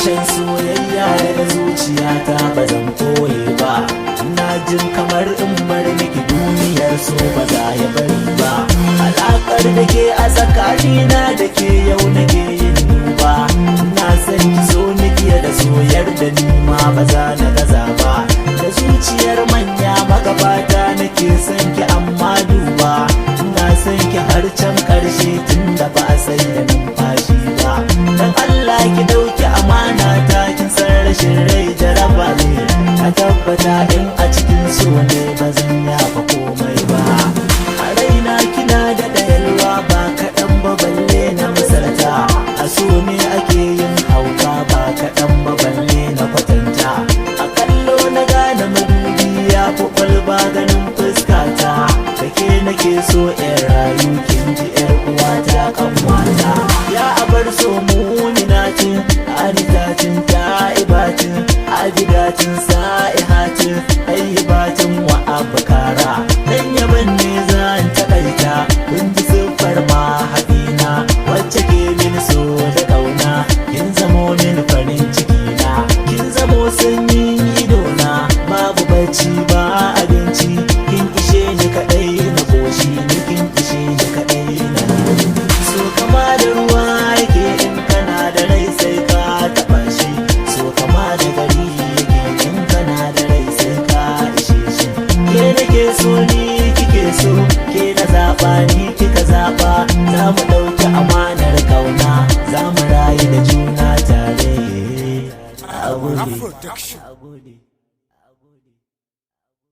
shan soyayya daga zuciyata ba zan koye ba. Ina jin kamar in bar miki duniyar so ba za ya bari ba. Alaƙar da ke a tsakanina da ke yau nake yin duba. Ina son ki so ni fiye da soyar da ni ma ba za na gaza ba. Da zuciyar manya magabata nake son ki amma duba. Ina son ki har can ƙarshe tun da ba a sai da numfashi ba. Dan Allah ki ɗauki amana ta, kin san rashin rai jaraba ne. Na tabbata in a cikin so ne ba zan yafa komai ba. A raina kina da ɗayalwa ba kaɗan ba balle na misalta. A so ne ake yin hauka ba kaɗan ba balle na kwatanta. A kallo na gane madubi ya fi kwalba ganin fuskata. Kake nake so in rayu kin ji ƴar uwata kanwata. Ya abar so muminatin anitatin ta'ibatin ajidatin sa'ihatin ayyibatin wa abkara. Dan yaban ne zan taƙaita kun ji siffar mahaifina wacce ke min so da ƙauna. Kin zamo min farin ciki na, kin zamo sanyin idona. Babu bacci ba abinci, kin ishe ni kaɗai na koshi ni, kin ishe ni kaɗai na so kama da ruwa yake in kana da rai sai ka taɓa shi. So kama da gari yake in kana da rai sai ka ishe shi. Ke nake so ni kike so, ke na zaɓa ni kika zaɓa. Za mu ɗauki amanar ƙauna, za mu rayu da juna tare.